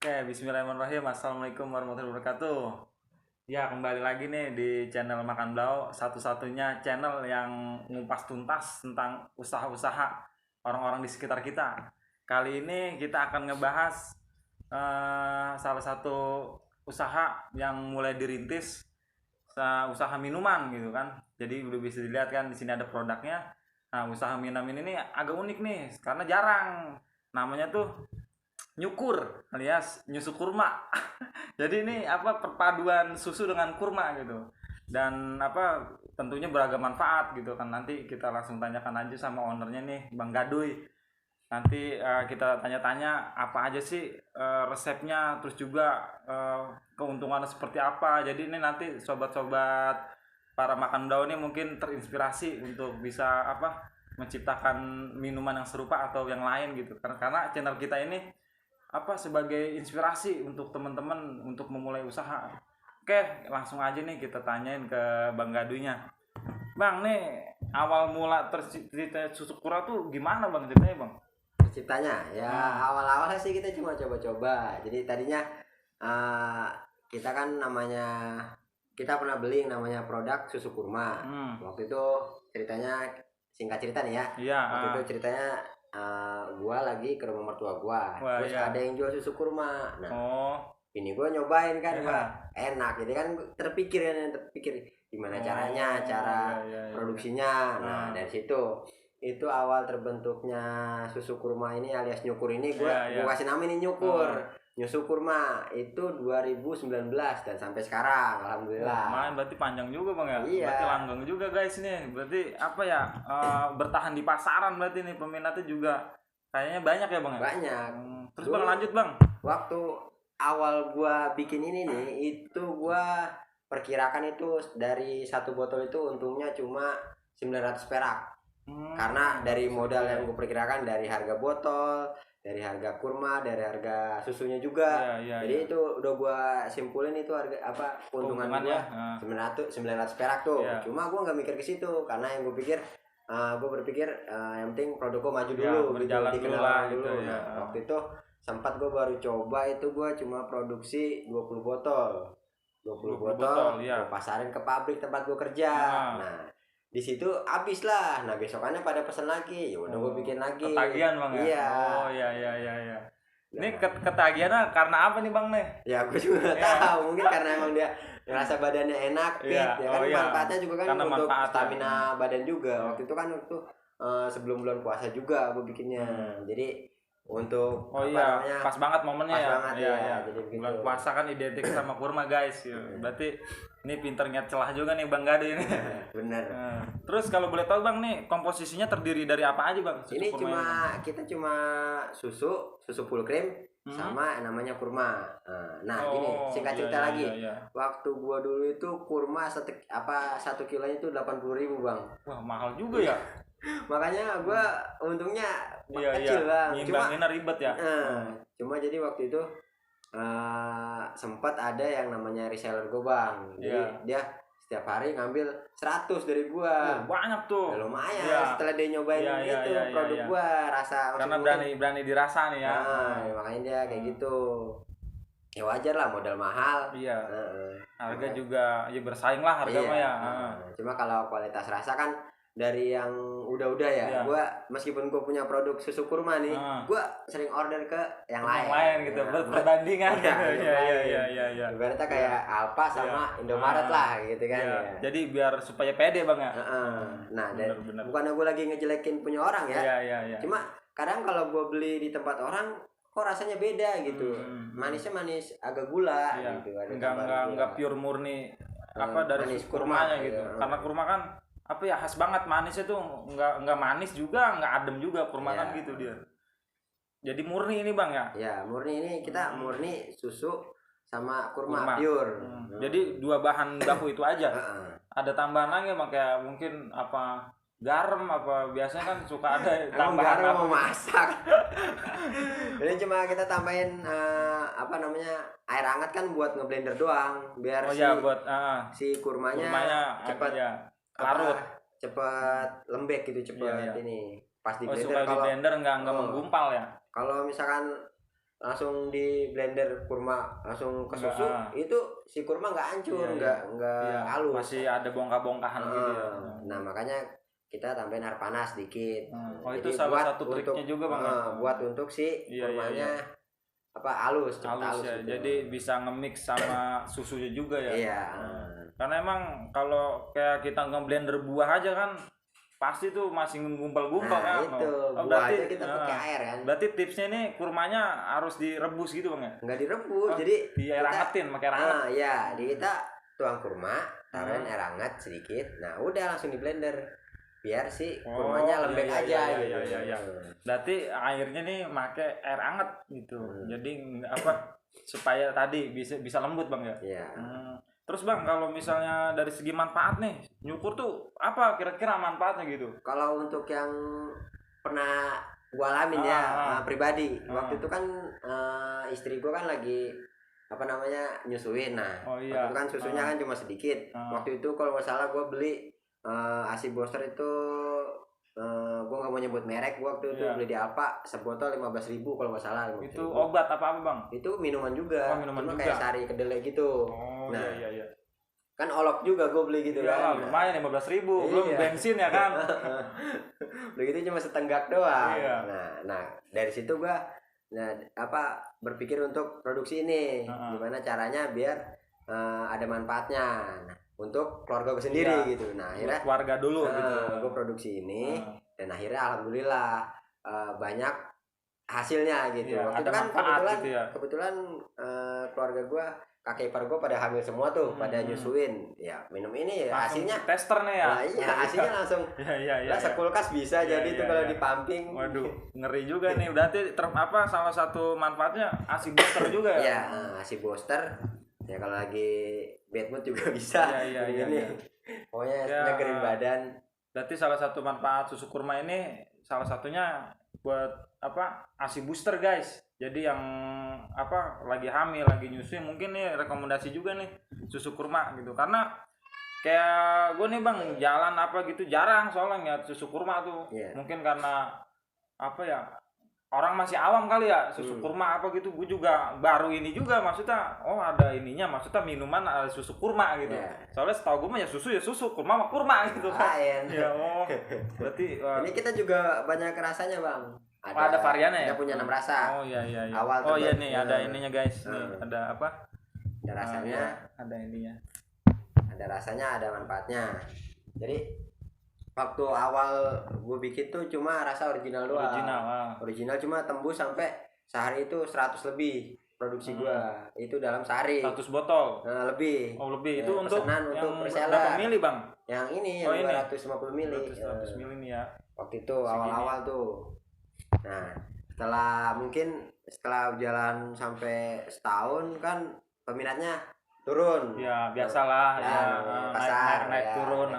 Oke, bismillahirrahmanirrahim. Assalamualaikum warahmatullahi wabarakatuh. Ya, kembali lagi nih di channel Makan Blau, satu-satunya channel yang ngupas tuntas tentang usaha-usaha orang-orang di sekitar kita. Kali ini kita akan ngebahas salah satu usaha yang mulai dirintis, usaha minuman gitu kan. Jadi udah bisa dilihat kan di sini ada produknya. Nah, usaha minuman ini agak unik nih karena jarang. Namanya tuh nyukur alias nyusu kurma. Jadi ini apa perpaduan susu dengan kurma gitu. Dan apa tentunya beragam manfaat gitu kan. Nanti kita langsung tanyakan aja sama ownernya nih, Bang Gaduy. Nanti kita tanya-tanya apa aja sih resepnya, terus juga keuntungannya seperti apa. Jadi ini nanti sobat-sobat para makan daun ini mungkin terinspirasi untuk bisa apa menciptakan minuman yang serupa atau yang lain gitu. Karena channel kita ini apa sebagai inspirasi untuk teman-teman untuk memulai usaha. Oke, langsung aja nih kita tanyain ke Bang Gadunya. Bang, nih awal mula tercipta susu kura tuh gimana Bang ceritanya Bang? Ciptanya ya awal-awalnya sih kita cuma coba-coba. Jadi tadinya eh, kita kan namanya kita pernah beli yang namanya produk susu kurma. Waktu itu ceritanya singkat cerita nih ya. Iya. Waktu itu ceritanya gua lagi ke rumah mertua gua. Wah, Terus iya. ada yang jual susu kurma. Nah, Oh, ini gua nyobain kan, iya. gua enak. Jadi kan terpikir gimana caranya, cara iya, iya. produksinya. Nah, dari situ itu awal terbentuknya susu kurma ini alias nyukur ini Iya, iya. gua kasih nama ini nyukur. Nyusu kurma itu 2019 dan sampai sekarang alhamdulillah. Main berarti panjang juga Bang ya. Iya. Berarti langgeng juga guys nih. Berarti apa ya? Bertahan di pasaran berarti nih peminatnya juga kayaknya banyak ya Bang ya. Banyak. Terus Bang lanjut Bang. Waktu awal gua bikin ini nih itu gua perkirakan itu dari satu botol itu untungnya cuma 900 perak. Karena dari modal yang gue perkirakan dari harga botol, dari harga kurma, dari harga susunya juga. Jadi itu udah gue simpulin itu harga apa keuntungan gue 900 perak tuh. Cuma gue nggak mikir ke situ karena yang gue pikir gue berpikir yang penting produk gue maju dulu, berjalan dikenal dulu. gitu, Nah, waktu itu sempat gue baru coba itu gue cuma produksi 20 botol. 20 botol, gue pasarin ke pabrik tempat gue kerja. Nah, di situ habis lah. Nah, besokannya pada pesen lagi. Ya udah gue bikin lagi. Ketagihan Bang ya. Iya. Oh iya. Ini ketagihannya karena apa nih Bang nih? Ya aku juga tahu. Mungkin karena emang dia ngerasa badannya enak, fit. Ya kan manfaatnya juga kan karena untuk stamina badan juga. Waktu itu kan sebelum bulan puasa juga gue bikinnya. Jadi untuk namanya, pas banget momennya pas ya. Banget, ya. Jadi bulan puasa kan identik sama kurma guys. Berarti ini pinter nyet celah juga nih Bang Gade ini. Bener. Terus kalau boleh tahu Bang nih komposisinya terdiri dari apa aja Bang? Ini kita cuma susu full cream sama namanya kurma. Nah, gini singkat cerita lagi. Waktu gua dulu itu kurma 1 kilonya itu 80.000 Bang. Wah mahal juga ya. Makanya gua untungnya kecil Bang. Ngimbanginnya ribet ya. Cuma jadi waktu itu sempat ada yang namanya reseller gue Bang. Jadi dia setiap hari ngambil 100 dari gua. Banyak tuh. Ya, lumayan setelah dia nyobain produk gua rasa karena berani dirasa nih ya. Makanya dia kayak gitu. Ya wajar lah modal mahal. Iya. Harga juga ya bersaing lah harga mah ya. Cuma kalau kualitas rasa kan dari yang udah ya, gua meskipun gua punya produk susu kurma nih, gua sering order ke yang lain gitu, perbandingan. Iya. Ibaratnya kayak Alfa sama Indomaret lah gitu kan. Jadi biar supaya pede Bang ya. Nah, bukannya gua lagi ngejelekin punya orang ya. Iya. Cuma kadang kalau gua beli di tempat orang kok rasanya beda gitu. Manisnya manis agak gula gitu. Enggak pure murni dari manis kurmanya gitu. Karena kurma kan apa ya khas banget manisnya tuh nggak manis juga nggak adem juga kurma kan gitu dia. Jadi murni ini Bang ya? Ya murni ini kita murni susu sama kurma. Pure. Jadi 2 bahan baku itu aja. Ada tambahan lagi Bang kayak mungkin apa garam apa biasanya kan suka ada tambahan garam mau masak. Ini cuma kita tambahin air hangat kan buat ngeblender doang biar si kurmanya cepat larut, cepat lembek gitu, cepat ini pas di blender. Supaya di blender nggak menggumpal ya. Kalau misalkan langsung di blender kurma langsung ke susu, itu si kurma nggak hancur, nggak halus, masih ada bongkah-bongkahan gitu ya. Nah makanya kita tambahin air panas sedikit. Oh itu salah satu triknya juga bang. Buat untuk si kurmanya halus ya. gitu. Jadi bisa nge-mix sama susunya juga ya. Iya. Karena emang kalau kayak kita nge-blender buah aja kan pasti tuh masih ngumpal-ngumpal kan. Itu berarti kita pakai air kan. Berarti tipsnya ini kurmanya harus direbus gitu bang ya? Nggak direbus, jadi di air hangatin, pakai air hangat. Iya, kita tuang kurma, taruhin air hangat sedikit. Nah udah langsung di blender biar si kurmanya lembek aja gitu. Iya. Berarti airnya nih pakai air hangat gitu. Jadi supaya tadi bisa lembut bang ya. Iya. Terus bang, kalau misalnya dari segi manfaat nih, nyukur tuh apa kira-kira manfaatnya gitu? Kalau untuk yang pernah gua alamin pribadi, waktu itu kan istri gua kan lagi nyusuin. Nah, waktu itu kan susunya kan cuma sedikit. Waktu itu kalau nggak salah gua beli ASI booster itu, gue nggak mau nyebut merek, gue waktu itu beli di Alfa sebotol 15.000 kalau nggak salah. Itu obat apa bang? Itu minuman juga, cuma kayak sari kedelai gitu. Nah, iya. Kan olok juga gue beli gitu kan. Lumayan 15.000, belum bensin ya kan. Begitu cuma setenggak doang. Nah dari situ gue berpikir untuk produksi ini, gimana caranya biar ada manfaatnya. Nah, untuk keluarga gue sendiri gitu. Nah akhirnya keluarga dulu gitu. Gue produksi ini dan akhirnya alhamdulillah banyak hasilnya gitu. Waktu itu kan kebetulan keluarga gue, kakek ipar gue pada hamil semua tuh, pada nyusuin. Ya minum ini hasilnya tester nih ya. Nah, iya hasilnya langsung. Sekulkas bisa jadi tuh kalau di pumping. Waduh, ngeri juga nih. Berarti salah satu manfaatnya ASI booster juga ya? Iya, ASI booster. Ya kalau lagi bad mood juga bisa. Iya. Pokoknya nyegerin badan. Berarti salah satu manfaat susu kurma ini salah satunya buat ASI booster guys. Jadi yang lagi hamil, lagi nyusui, mungkin nih rekomendasi juga nih susu kurma gitu. Karena kayak gue nih bang jalan gitu jarang soalnya susu kurma tuh. Mungkin karena orang masih awam kali ya susu kurma gitu. Gue juga baru ini juga maksudnya ada ininya, maksudnya minuman ada susu kurma gitu. Soalnya setahu gue mah ya susu kurma mah kurma gitu kan. Berarti ini kita juga banyak rasanya bang. Ada variannya ya? Kita punya 6 rasa. Iya. Awal nih ada ininya guys. Nih ada apa? Ada rasanya. Ada ininya. Ada rasanya, ada manfaatnya. Jadi waktu awal gue bikin tuh cuma rasa original doang. Original cuma tembus sampai sehari itu 100 lebih produksi gue. Itu dalam sehari. 100 botol. Nah, lebih. Lebih. Itu untuk reseller. Berapa mili bang? Yang ini yang 250 mili. 250 mili ya. Waktu itu awal-awal tuh. Nah, setelah jalan sampai setahun kan peminatnya turun. Ya, biasalah pasar naik turun.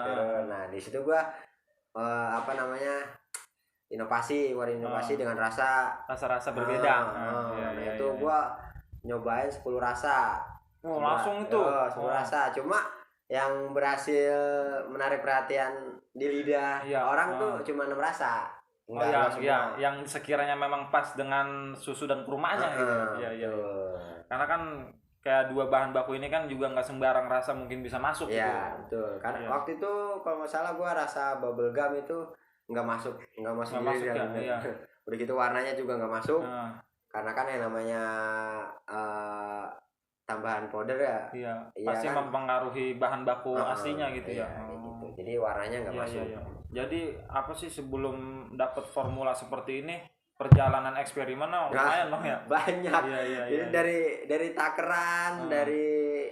Nah, di situ gua inovasi dengan rasa berbeda. Itu gua nyobain 10 rasa. Langsung itu 10 rasa. Cuma yang berhasil menarik perhatian di lidah orang tuh cuma 6 rasa. Yang sekiranya memang pas dengan susu dan kurmanya gitu. Iya. Karena kan kayak dua bahan baku ini kan juga nggak sembarang rasa mungkin bisa masuk gitu. Iya, betul. Karena waktu itu kalau nggak salah gua rasa bubble gum itu nggak masuk ya. Udah gitu warnanya juga nggak masuk. Karena kan yang namanya tambahan powder pasti kan mempengaruhi bahan baku aslinya gitu ya. Gitu. Jadi warnanya nggak masuk. Jadi sebelum dapat formula seperti ini perjalanan eksperimen lumayan bang ya. Banyak. Ini dari takaran, dari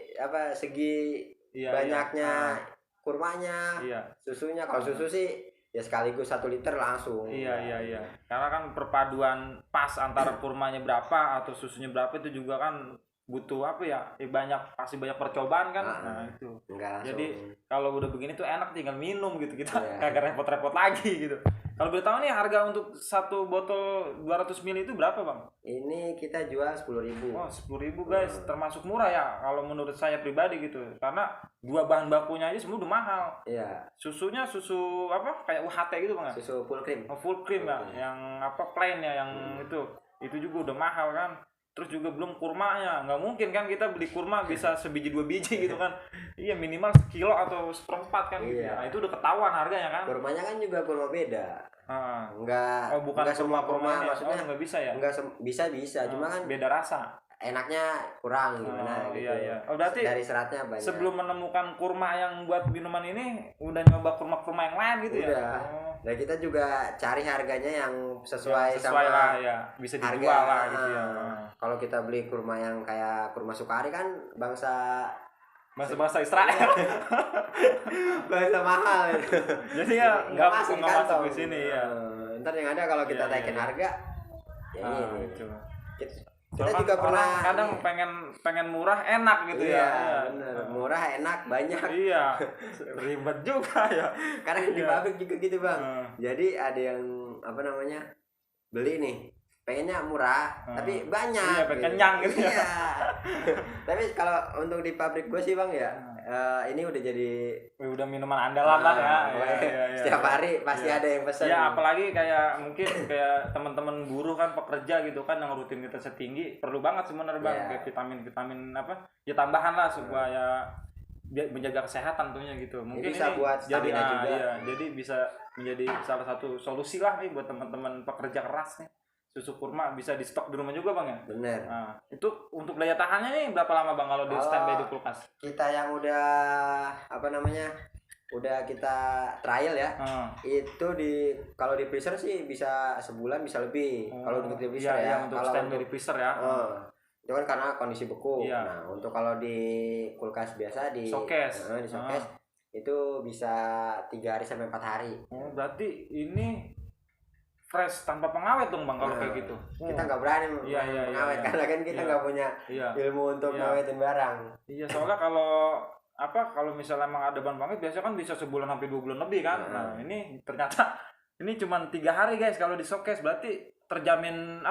segi banyaknya kurmanya, susunya. Kalau susu sih ya sekaligus 1 liter langsung. Iya. Karena kan perpaduan pas antara kurmanya berapa atau susunya berapa itu juga kan butuh pasti banyak percobaan kan. Nah itu. Jadi kalau udah begini tuh enak tinggal minum gitu, kita kagak repot-repot lagi gitu. Kalau boleh tahu nih harga untuk satu botol 200 ml itu berapa bang? Ini kita jual 10.000. 10.000 guys, termasuk murah ya kalau menurut saya pribadi gitu. Karena dua bahan bakunya aja semua udah mahal. Iya. Susunya susu kayak UHT gitu bang? Susu full cream. Full cream ya, yang plain ya, yang itu juga udah mahal kan. terus juga belum kurmanya, nggak mungkin kan kita beli kurma bisa sebiji 2 biji gitu kan. Iya, minimal sekilo atau seperempat kan gitu ya. Nah, itu udah ketahuan harganya kan. Kurmanya kan juga kurma beda. Oh, bukan enggak semua kurma ini. maksudnya nggak bisa ya. Enggak bisa cuma kan beda rasa, enaknya kurang gimana gitu. Iya. Oh, berarti dari seratnya banyak. Sebelum menemukan kurma yang buat minuman ini udah nyoba kurma-kurma yang lain gitu udah. ya. Nah, kita juga cari harganya yang sesuai sesuai sama lah ya, bisa dijual lah gitu ya. Kalau kita beli kurma yang kayak kurma Sukari kan bangsa Israel. bangsa mahal itu. Jadi ya nggak masuk di sini ya. Ntar yang ada kalau kita naikin harga ya ini. Itu. Kita juga pernah kadang pengen murah enak gitu ya. Bener. Murah enak banyak. Iya. Ribet juga ya. Karena di pabrik juga gitu bang. Jadi ada yang beli nih pengennya murah tapi banyak. Iya, kenyang gitu ya. Tapi kalau untuk di pabrik gue sih bang ya, ini udah jadi udah minuman andalan lah ya. Setiap hari pasti ada yang pesan. Ya apalagi kayak mungkin kayak teman-teman buruh kan, pekerja gitu kan, yang rutinitasnya tinggi, perlu banget sebenarnya bang kayak vitamin ya tambahan lah supaya menjaga kesehatan tentunya gitu. Mungkin bisa ini buat stamina juga. Iya, jadi bisa menjadi salah satu solusi lah nih buat teman-teman pekerja keras nih. Susu kurma bisa di stok di rumah juga bang ya? Bener. Nah, itu untuk daya tahannya nih berapa lama bang kalau di standby di kulkas? Kita yang udah udah kita trial ya, itu kalau di freezer sih bisa sebulan bisa lebih. Kalau untuk di freezer ya. Untuk standby di freezer ya. Itu kan karena kondisi beku. Nah, untuk kalau di kulkas biasa di showcase, itu bisa 3 hari sampai 4 hari. Oh, berarti ini fresh tanpa pengawet dong bang kalau kayak gitu. Kita nggak berani mengawet karena kan kita nggak punya ilmu untuk ngawetin barang. Iya, soalnya kalau misalnya emang ada bahan pengawet biasanya kan bisa sebulan sampai 2 bulan lebih kan. Nah, ini ternyata ini cuma 3 hari guys kalau di showcase, berarti terjamin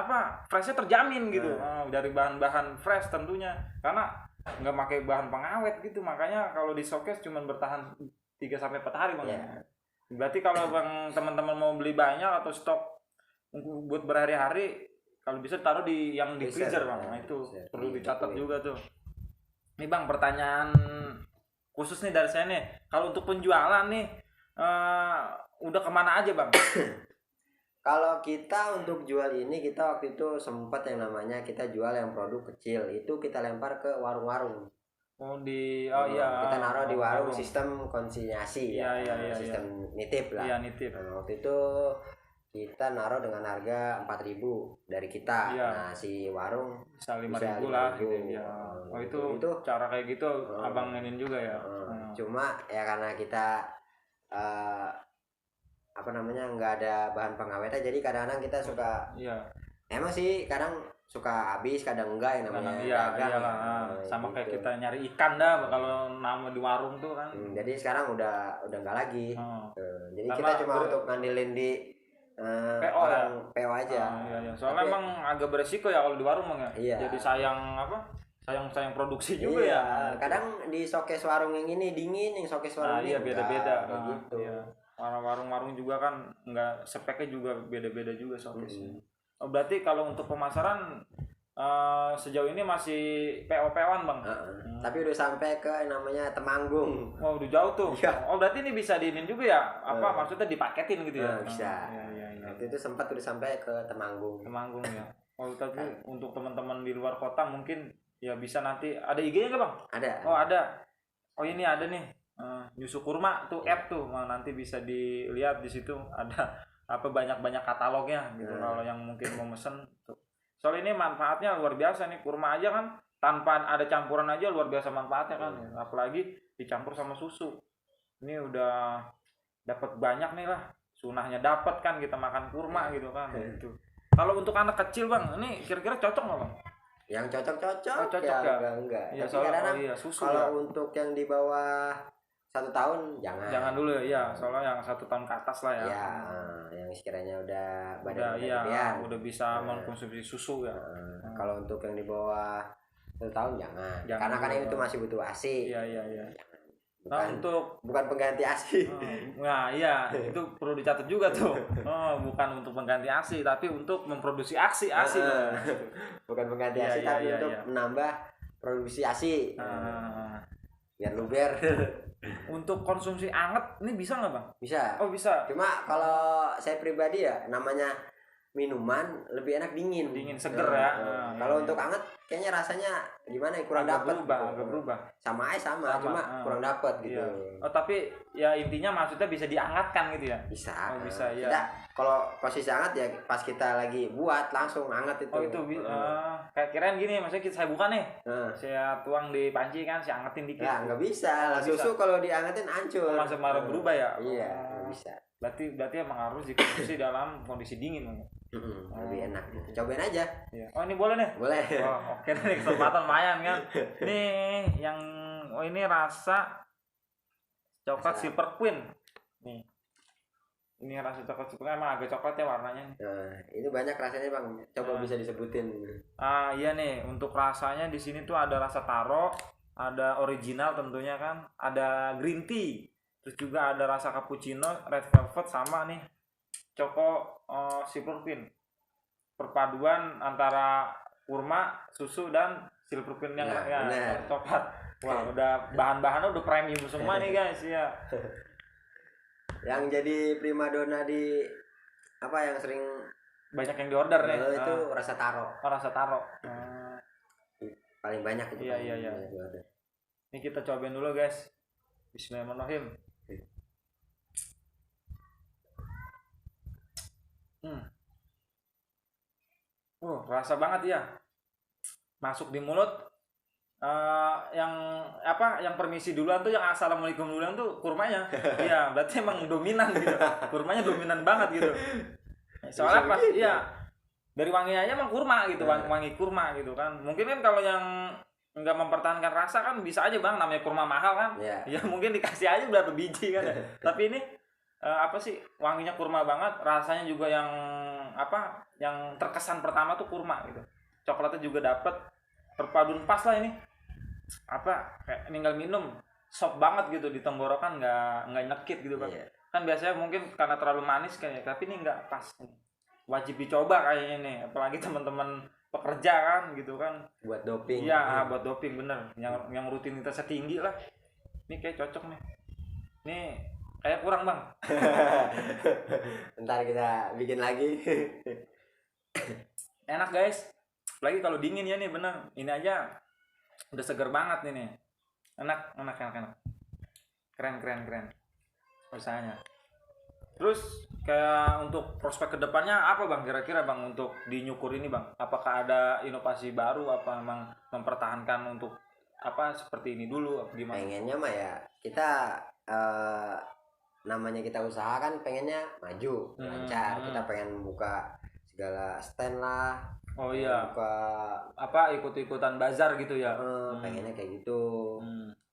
freshnya terjamin gitu. Dari bahan-bahan fresh tentunya, karena nggak pakai bahan pengawet gitu, makanya kalau di showcase cuma bertahan 3 sampai 4 hari bang. Berarti kalau bang teman-teman mau beli banyak atau stok buat berhari-hari, kalau bisa taruh di freezer bang. Nah, itu perlu dicatat juga tuh. Nih bang, pertanyaan khusus nih dari saya nih, kalau untuk penjualan nih udah kemana aja bang? Kalau kita untuk jual ini, kita waktu itu sempat yang namanya kita jual yang produk kecil itu kita lempar ke warung-warung. Kita naruh di warung sistem konsinyasi sistem nitip lah. Iya, nitip. Nah, waktu itu kita naruh dengan harga 4.000 dari kita. Nah, si warung bisa 5.000 lah gitu ya. Itu cara kayak gitu abang nginin juga ya. Cuma ya karena kita nggak ada bahan pengawetnya, jadi kadang-kadang kita suka emang sih kadang suka habis, kadang enggak yang namanya dagang. Sama gitu. Kayak kita nyari ikan dah kalau nama di warung tuh kan. Jadi sekarang udah enggak lagi. Jadi karena kita cuma untuk ngandelin di PO aja. Soalnya emang agak beresiko ya kalau di warung bang ya. Jadi sayang produksi juga ya. Kadang di showcase warung yang ini dingin, yang showcase warung ini beda-beda gitu. Warung-warung juga kan nggak, speknya juga beda-beda juga showcase. Berarti kalau untuk pemasaran sejauh ini masih PO-PO-an bang. Tapi udah sampai ke namanya Temanggung. Oh, udah jauh tuh. Oh, berarti ini bisa diinin juga ya? Maksudnya dipaketin gitu ya? Bisa. Waktu itu sempat udah sampai ke Temanggung. Temanggung ya. Oh, tapi untuk teman-teman di luar kota mungkin ya bisa nanti ada IG-nya nggak bang? Ada. Oh, ada. Oh, ini ada nih. Nyusu kurma tuh app tuh. Nanti bisa dilihat di situ ada banyak katalognya gitu. Kalau yang mungkin mau mesen tuh. Soal ini manfaatnya luar biasa nih, kurma aja kan tanpa ada campuran aja luar biasa manfaatnya kan. Apalagi dicampur sama susu. Ini udah dapat banyak nih lah. Sunahnya dapat kan kita makan kurma gitu kan. Gitu. Kalau untuk anak kecil bang, ini kira-kira cocok nggak bang? Yang cocok ya enggak. Ya, susu kalau untuk yang di bawah 1 tahun jangan dulu ya, soalnya yang 1 tahun ke atas lah ya. Yang sekiranya udah udah bisa mengkonsumsi susu ya. Kalau untuk yang di bawah 1 tahun jangan karena kan itu masih butuh ASI. Iya. Nah, bukan pengganti ASI. Nah iya itu perlu dicatat juga tuh. Bukan untuk pengganti ASI tapi untuk memproduksi ASI. Bukan pengganti ASI tapi untuk menambah produksi ASI. Biar luber. Untuk konsumsi anget ini bisa nggak bang? Bisa. Oh bisa. Cuma kalau saya pribadi ya namanya minuman lebih enak dingin seger ya. Kalau untuk anget kayaknya rasanya gimana ya, kurang dapat agak berubah sama cuma kurang dapat gitu. Tapi ya intinya maksudnya bisa diangatkan gitu ya. Bisa ya. Kita kalau posisi hangat ya pas kita lagi buat langsung hangat itu. Itu kayak kirain gini, maksudnya saya buka nih, saya tuang di panci kan, saya angetin dikit. Nah, nggak bisa. Susu kalau diangetin hancur. Masa marah berubah ya? Iya, nggak bisa. Berarti emang harus dikonsumsi dalam kondisi dingin. Lebih enak. Cobain aja. Oh ini boleh nih? Boleh. Oke nih, kesempatan lumayan kan. Nih yang ini rasa coklat Silver Queen. Nih. Ini rasa coklat Silver Queen emang agak coklat ya warnanya. Nah, itu banyak rasanya bang. Coba bisa disebutin. Iya nih, untuk rasanya di sini tuh ada rasa taro, ada original tentunya kan, ada green tea, terus juga ada rasa cappuccino, red velvet sama nih Choco Silver Queen. Perpaduan antara kurma, susu dan Silver Queen yang coklat. Wah, udah bahan-bahannya udah premium semua nih guys ya. Yang jadi primadona di apa yang sering banyak yang diorder nih. Itu rasa taro. Rasa taro. Paling banyak itu. Iya. Ini kita cobain dulu guys. Bismillahirrahmanirrahim. Rasa banget ya. Masuk di mulut. Yang permisi duluan tuh, yang assalamualaikum duluan tuh kurmanya. Iya, berarti emang dominan gitu. Kurmanya dominan banget gitu. Soalnya pas dari wanginya aja emang kurma gitu, wangi kurma gitu kan. Mungkin kan kalau yang nggak mempertahankan rasa kan bisa aja bang, namanya kurma mahal kan. Ya mungkin dikasih aja berapa biji kan ya. Tapi ini wanginya kurma banget, rasanya juga yang terkesan pertama tuh kurma gitu. Coklatnya juga dapet, perpaduan pas lah ini. Kayak tinggal minum sop banget gitu di tenggorokan, nggak nyekit gitu kan. Kan biasanya mungkin karena terlalu manis kayaknya, tapi ini nggak pas. Wajib dicoba kayaknya nih, apalagi teman-teman pekerja kan gitu kan. Buat doping. Iya, buat doping bener. Yang rutinitasnya tinggi lah. Ini kayak cocok nih. Ini kayak kurang bang. Ntar kita bikin lagi. Enak guys. Apalagi kalau dingin ya nih bener. Ini aja udah seger banget nih. Enak. Keren. Usahanya. Terus kayak untuk prospek kedepannya apa bang kira-kira bang untuk di Nyukur ini bang? Apakah ada inovasi baru? Apa memang mempertahankan untuk seperti ini dulu? Apa gimana? Pengennya mah ya kita namanya kita usaha kan pengennya maju lancar. Kita pengen buka segala stand lah. Oh iya. Buka ikut-ikutan bazar gitu ya? Pengennya kayak gitu.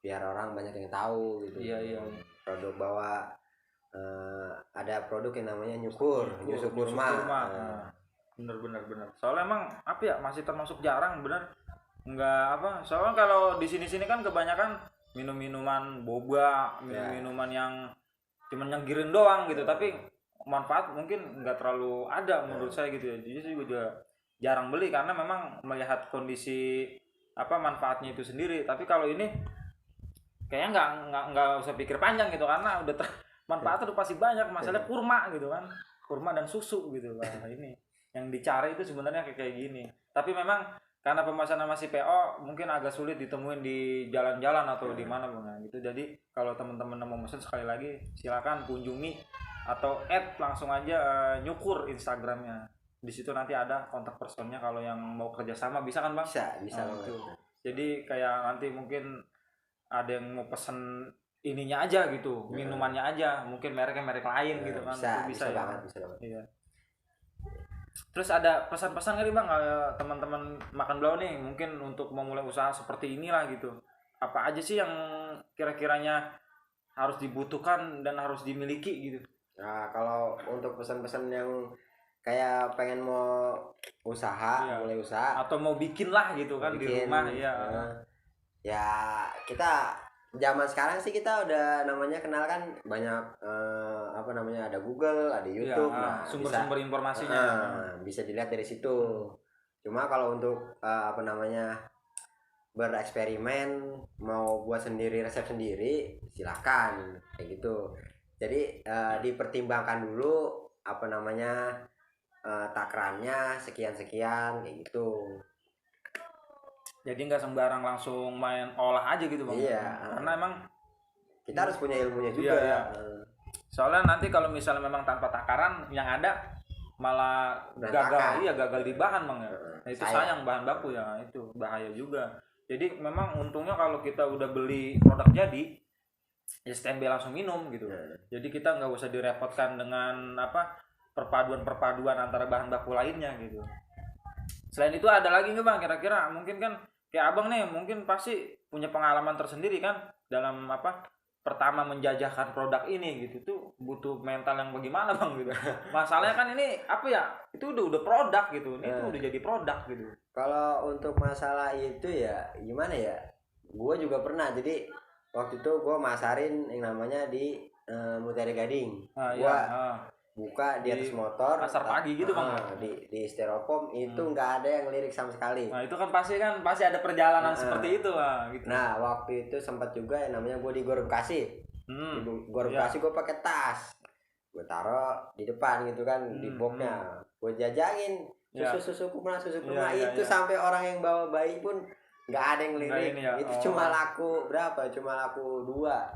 Biar orang banyak yang tahu gitu. Iya. Produk bawa ada produk yang namanya nyukur kurma. Bener. Soalnya emang masih termasuk jarang bener. Soalnya kalau di sini kan kebanyakan minuman boba, minuman yang cuman nyenggirin doang gitu, tapi manfaat mungkin nggak terlalu ada menurut saya gitu ya. Jadi saya juga jarang beli karena memang melihat kondisi manfaatnya itu sendiri. Tapi kalau ini kayaknya nggak usah pikir panjang gitu karena udah manfaatnya udah pasti banyak. Masalahnya kurma gitu kan, kurma dan susu gitu. Ini yang dicari itu sebenarnya kayak gini. Tapi memang karena pemasaran masih PO mungkin agak sulit ditemuin di jalan-jalan atau di mana bang gitu. Jadi kalau teman-teman mau pesan sekali lagi silakan kunjungi atau add langsung aja Nyukur Instagramnya. Di situ nanti ada kontak personnya kalau yang mau kerjasama bisa kan bang? Bisa gitu. Jadi kayak nanti mungkin ada yang mau pesen ininya aja gitu, minumannya aja, mungkin merek lain gitu kan. Bisa ya. Banget. Iya. Terus ada pesan-pesan kali bang teman-teman Makan Blau nih mungkin untuk memulai usaha seperti inilah gitu. Apa aja sih yang kira-kiranya harus dibutuhkan dan harus dimiliki gitu? Nah kalau untuk pesan-pesan yang kayak pengen mau mulai usaha atau mau bikin lah gitu kan di rumah ya. Ya kita zaman sekarang sih kita udah namanya kenal kan banyak apa namanya, ada Google, ada YouTube, nah sumber-sumber informasinya bisa dilihat dari situ. Cuma kalau untuk apa namanya, bereksperimen mau buat sendiri, resep sendiri, silakan kayak gitu. Jadi dipertimbangkan dulu apa namanya, takarannya sekian kayak gitu. Jadi nggak sembarang langsung main olah aja gitu bang. Iya. Karena emang kita harus punya ilmunya juga. Iya. Soalnya nanti kalau misalnya memang tanpa takaran, yang ada malah gagal di bahan bang ya. Nah, itu sayang bahan baku ya, itu bahaya juga. Jadi memang untungnya kalau kita udah beli produk jadi, ya standby langsung minum gitu. Jadi kita nggak usah direpotkan dengan apa perpaduan antara bahan baku lainnya gitu. Selain itu ada lagi nggak bang kira-kira? Mungkin kan kayak abang nih mungkin pasti punya pengalaman tersendiri kan dalam apa pertama menjajahkan produk ini gitu tuh butuh mental yang bagaimana bang gitu. Masalahnya kan ini apa ya, itu udah produk gitu, ini tuh udah jadi produk gitu. Kalau untuk masalah itu ya gimana ya, gue juga pernah. Jadi waktu itu gue masarin yang namanya di Mutiara Gading. Gue buka di atas motor pasar pagi gitu bang, di styrofoam itu nggak ada yang lirik sama sekali. Nah itu kan pasti ada perjalanan seperti itu gitu. Nah waktu itu sempat juga yang namanya gue di Gor Bekasi. Di Gor Bekasi gue pakai tas, gue taruh di depan gitu kan, di boxnya gue jajangin susu kurma itu sampai orang yang bawa bayi pun nggak ada yang lirik. Itu cuma laku berapa, cuma laku dua.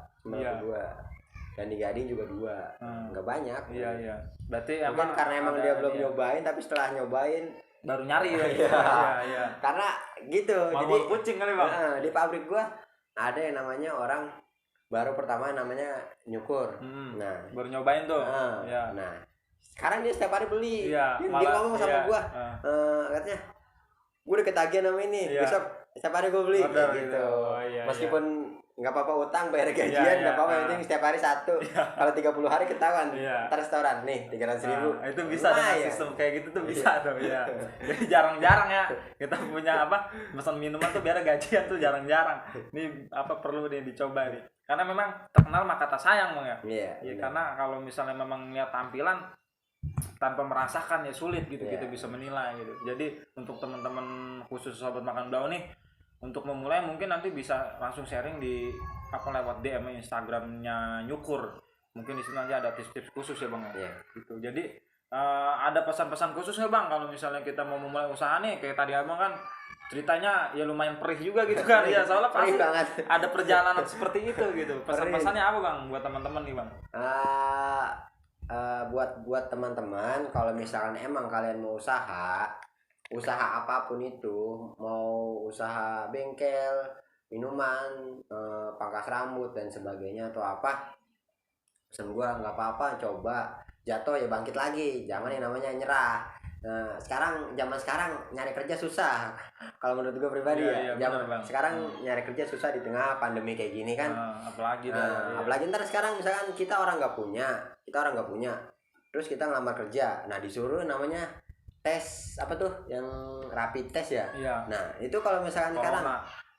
Dan di Gading juga 2, nggak banyak. Iya. Berarti mungkin karena emang dia belum nyobain, tapi setelah nyobain baru nyari ya. Iya. Karena gitu. Jadi kucing kali bang. Di pabrik gua ada yang namanya orang baru pertama namanya nyukur. Nah baru nyobain tuh. Nah sekarang dia setiap hari beli. Dia ngomong sama gua, katanya gua udah ketagihan sama ini, besok setiap hari gua beli gitu. Meskipun nggak apa-apa utang bayar gajian, nggak apa-apa, yang penting setiap hari 1. Kalau 30 hari ketahuan, ntar restoran nih 300.000. Itu bisa dengan sistem kayak gitu tuh bisa tuh ya. Jadi jarang-jarang ya kita punya apa pesan minuman tuh biar gajian tuh jarang-jarang. Ini apa perlu nih dicoba nih. Karena memang terkenal maka kata sayang bang ya. Iya. Karena kalau misalnya memang lihat tampilan tanpa merasakan ya sulit gitu kita bisa menilai gitu. Jadi untuk teman-teman khusus sobat makan blau nih, untuk memulai mungkin nanti bisa langsung sharing di apa lewat DM Instagramnya Nyukur. Mungkin di situ nanti ada tips-tips khusus ya bang ya. Gitu. Jadi ada pesan-pesan khusus nggak bang kalau misalnya kita mau memulai usaha nih, kayak tadi abang kan ceritanya ya lumayan perih juga gitu kan. Ya soalnya pasti ada perjalanan seperti itu gitu. Pesan-pesannya apa bang buat teman-teman nih bang? Buat teman-teman, kalau misalkan emang kalian mau usaha apapun itu, mau usaha bengkel, minuman, pangkas rambut dan sebagainya atau apa, pesan gua nggak apa-apa, coba jatuh ya bangkit lagi, jangan yang namanya nyerah. Nah zaman sekarang nyari kerja susah kalau menurut gua pribadi. Sekarang nyari kerja susah di tengah pandemi kayak gini kan. Apalagi ntar sekarang misalkan kita orang nggak punya, terus kita ngelamar kerja, nah disuruh namanya tes apa tuh yang rapid test ya. Nah itu kalau misalkan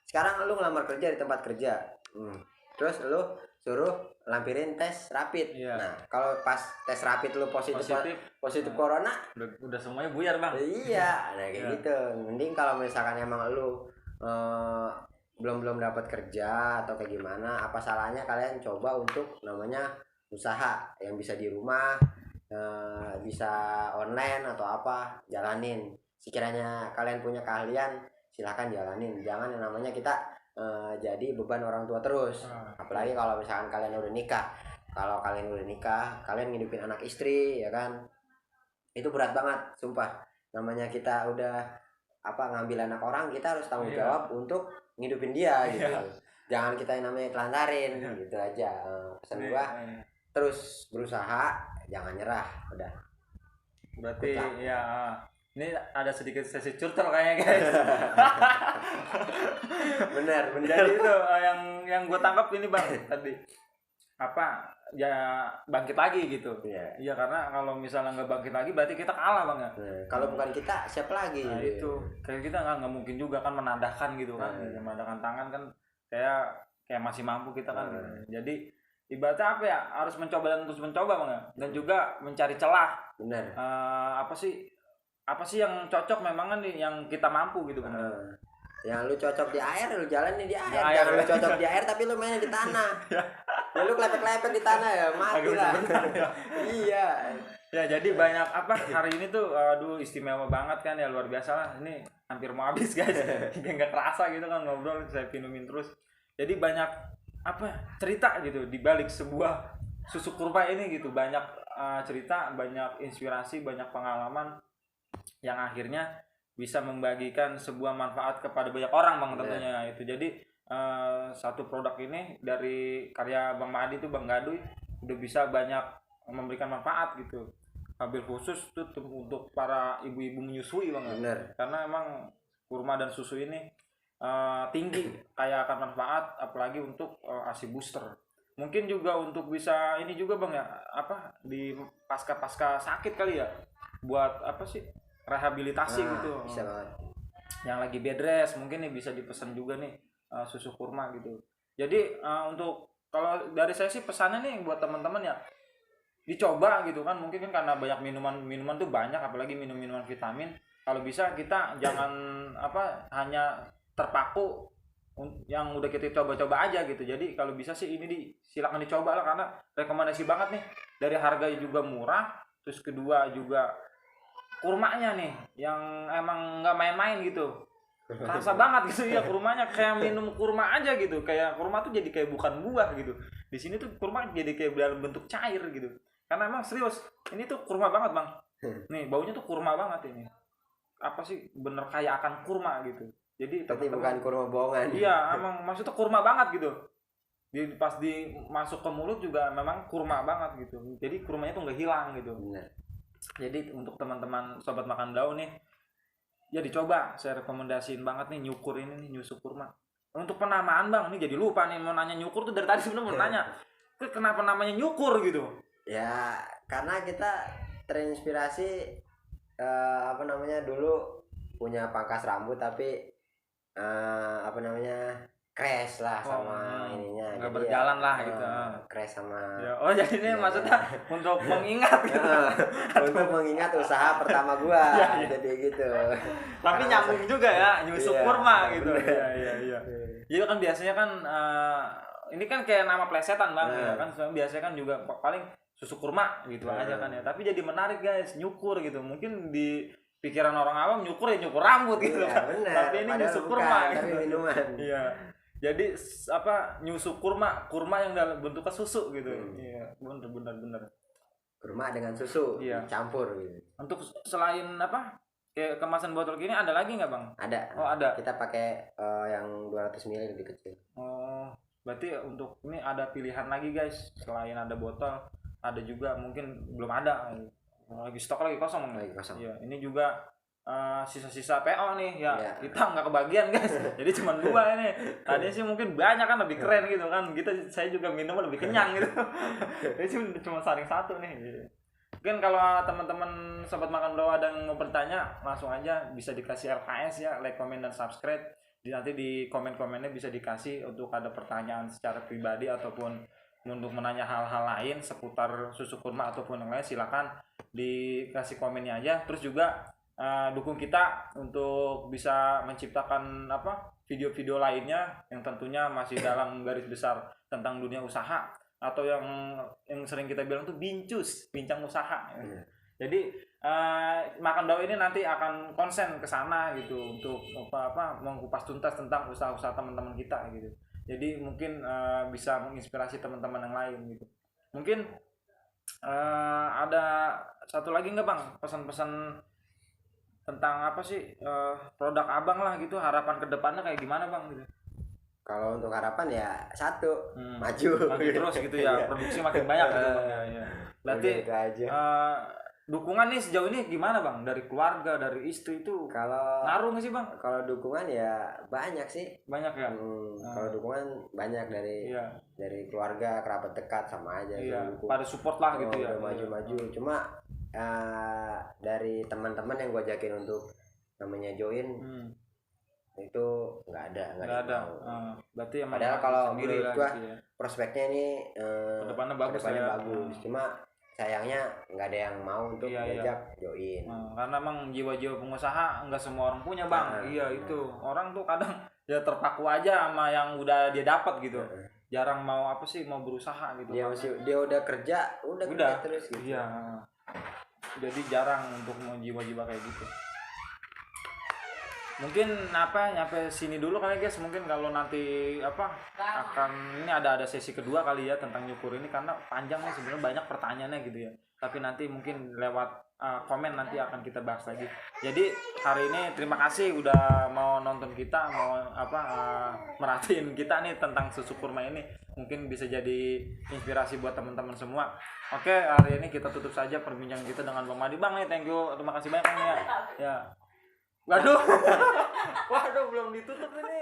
sekarang lu ngelamar kerja di tempat kerja, terus lu suruh lampirin tes rapid. Nah kalau pas tes rapid lu positif corona, udah semuanya buyar bang. Iya. Nah kayak gitu. Mending kalau misalkan emang lu belum dapat kerja atau kayak gimana, apa salahnya kalian coba untuk namanya usaha yang bisa di rumah, bisa online atau apa, jalanin. Sekiranya kalian punya keahlian, silahkan jalanin. Jangan yang namanya kita jadi beban orang tua terus. Apalagi kalau misalkan kalian udah nikah. Kalau kalian udah nikah, kalian ngidupin anak istri ya kan, itu berat banget sumpah. Namanya kita udah ngambil anak orang, kita harus tanggung jawab untuk ngidupin dia gitu. Jangan kita yang namanya telantarin gitu aja. Pesan gua terus berusaha, jangan nyerah, udah. Berarti ini ada sedikit sesi curcol kayaknya guys. bener. Jadi itu yang gue tangkap ini bang tadi ya bangkit lagi gitu. Iya karena kalau misalnya nggak bangkit lagi berarti kita kalah bang ya. Kalau bukan kita siapa lagi? Itu kayak kita nggak mungkin juga kan menadahkan gitu kan. Menadahkan tangan kan kayak kayak masih mampu kita kan. Jadi ibaratnya apa ya, harus mencoba dan terus mencoba Bang ya. Dan juga mencari celah. Benar. Apa sih yang cocok memang kan yang kita mampu gitu Bang. Yang lu cocok di air, lu jalan di air. Jangan lu cocok di air tapi lu main di tanah. Ya lu klepek-klepek di tanah ya, mati lah. Iya. Ya jadi banyak hari ini tuh aduh istimewa banget kan ya, luar biasa lah. Ini hampir mau habis guys. Nggak kerasa gitu kan ngobrol, saya minumin terus. Jadi banyak cerita gitu di balik sebuah susu kurma ini gitu. Banyak cerita, banyak inspirasi, banyak pengalaman yang akhirnya bisa membagikan sebuah manfaat kepada banyak orang Bang tentunya itu. Jadi satu produk ini dari karya Bang Madi tuh, Bang Gaduy, udah bisa banyak memberikan manfaat gitu. Habil khusus tuh untuk para ibu-ibu menyusui Bang. Bener. Karena emang kurma dan susu ini tinggi kayak akan manfaat, apalagi untuk ASI booster. Mungkin juga untuk bisa ini juga Bang ya, di pasca sakit kali ya, buat rehabilitasi gitu. Bisa banget. Yang lagi bed rest mungkin nih bisa dipesan juga nih susu kurma gitu. Jadi untuk kalau dari saya sih pesannya nih buat teman-teman ya, dicoba gitu kan. Mungkin kan karena banyak minuman tuh banyak, apalagi minuman vitamin. Kalau bisa kita jangan hanya terpaku yang udah kita coba-coba aja gitu. Jadi kalau bisa sih ini silakan dicoba lah, karena rekomendasi banget nih. Dari harganya juga murah, terus kedua juga kurmanya nih yang emang nggak main-main gitu, rasa banget gitu ya kurmanya, kayak minum kurma aja gitu, kayak kurma tuh jadi kayak bukan buah gitu. Di sini tuh kurma jadi kayak dalam bentuk cair gitu, karena emang serius ini tuh kurma banget Bang. Nih baunya tuh kurma banget ini, bener kayak akan kurma gitu. Jadi tapi bukan kurma bohongan. Iya emang maksudnya kurma banget gitu. Pas masuk ke mulut juga memang kurma banget gitu. Jadi kurmanya tuh nggak hilang gitu. Bener. Jadi untuk teman-teman sobat makan daun nih, ya dicoba, saya rekomendasiin banget nih nyukur ini nih, nyusuk kurma. Untuk penamaan Bang, ini jadi lupa nih mau nanya nyukur tuh dari tadi sebenarnya mau nanya. Kenapa namanya nyukur gitu? Ya, karena kita terinspirasi dulu punya pangkas rambut tapi crash lah sama ininya. Nggak berjalan lah gitu. Crash sama. Ya, jadi ini maksudnya untuk mengingat gitu. Untuk mengingat usaha pertama gua. Jadi gitu. Tapi nyambung juga ya, nyusuk kurma gitu. Iya. Jadi kan biasanya kan ini kan kayak nama plesetan Bang ya kan, biasanya kan juga paling susu kurma gitu aja kan ya. Tapi jadi menarik guys, nyukur gitu. Mungkin di pikiran orang awam nyukur rambut gitu kan. Bener. Tapi ini nyusuk kurma gitu. Minuman. Iya. Jadi nyusuk kurma yang dalam bentuknya susu gitu. Iya, bener. Kurma dengan susu campur gitu. Untuk selain kayak kemasan botol gini ada lagi nggak Bang? Ada. Oh ada. Kita pakai yang 200 ml lebih kecil. Oh, berarti untuk ini ada pilihan lagi guys. Selain ada botol, ada juga mungkin belum ada. Lagi stok lagi kosong. Iya, ini juga sisa-sisa PO nih ya. Kita nggak kebagian guys. Jadi cuma 2 ini. Tadinya sih mungkin banyak kan, lebih keren gitu kan. Saya juga minum lebih kenyang gitu. Ini cuma saring 1 nih. Mungkin kalau teman-teman sobat makan bawah ada yang mau bertanya, langsung aja bisa dikasih LKS ya, like, comment dan subscribe. Nanti di komen-komennya bisa dikasih untuk ada pertanyaan secara pribadi ataupun untuk menanya hal-hal lain seputar susu kurma ataupun yang lain, silakan dikasih komennya aja. Terus juga dukung kita untuk bisa menciptakan video-video lainnya yang tentunya masih dalam garis besar tentang dunia usaha, atau yang sering kita bilang tuh bincang usaha. Jadi makan daun ini nanti akan konsen ke sana gitu untuk mengupas tuntas tentang usaha-usaha teman-teman kita gitu. Jadi mungkin bisa menginspirasi teman-teman yang lain gitu. Mungkin ada satu lagi nggak Bang, pesan-pesan tentang produk Abang lah gitu, harapan ke depannya kayak gimana Bang gitu? Kalau untuk harapan ya satu, maju terus gitu ya, produksi makin banyak gitu Bang ya. Berarti dukungan nih sejauh ini gimana Bang, dari keluarga, dari istri itu kalau ngaruh nggak sih Bang? Kalau dukungan ya banyak sih. Banyak ya. Kalau dukungan banyak dari keluarga, kerabat dekat sama aja. Iya. Pada support lah gitu ya. Maju-maju. Cuma dari teman-teman yang gue ajakin untuk namanya join, itu nggak ada nggak ada. Berarti emang padahal kalau sendiri menurut lah gua gitu ya. prospeknya ini Kedepannya bagus kedepannya ya. bagus. Cuma sayangnya nggak ada yang mau untuk diajak join. Karena emang jiwa-jiwa pengusaha nggak semua orang punya bang. Itu orang tuh kadang ya terpaku aja sama yang udah dia dapat gitu. Jarang mau apa sih mau berusaha gitu. Dia udah kerja terus gitu. Iya. Jadi jarang untuk mau jiwa-jiwa kayak gitu. Mungkin nyampe sini dulu kali guys. Mungkin kalau nanti akan ini ada sesi kedua kali ya tentang nyukur ini, karena panjang nih sebenarnya, banyak pertanyaannya gitu ya. Tapi nanti mungkin lewat komen nanti akan kita bahas lagi. Jadi hari ini terima kasih udah mau nonton kita, mau merhatiin kita nih tentang susu kurma ini. Mungkin bisa jadi inspirasi buat teman-teman semua. Oke, hari ini kita tutup saja perbincangan kita dengan Bang Madi. Bang nih, thank you, terima kasih banyak Bang ya. Ya. Waduh. Waduh, belum ditutup ini.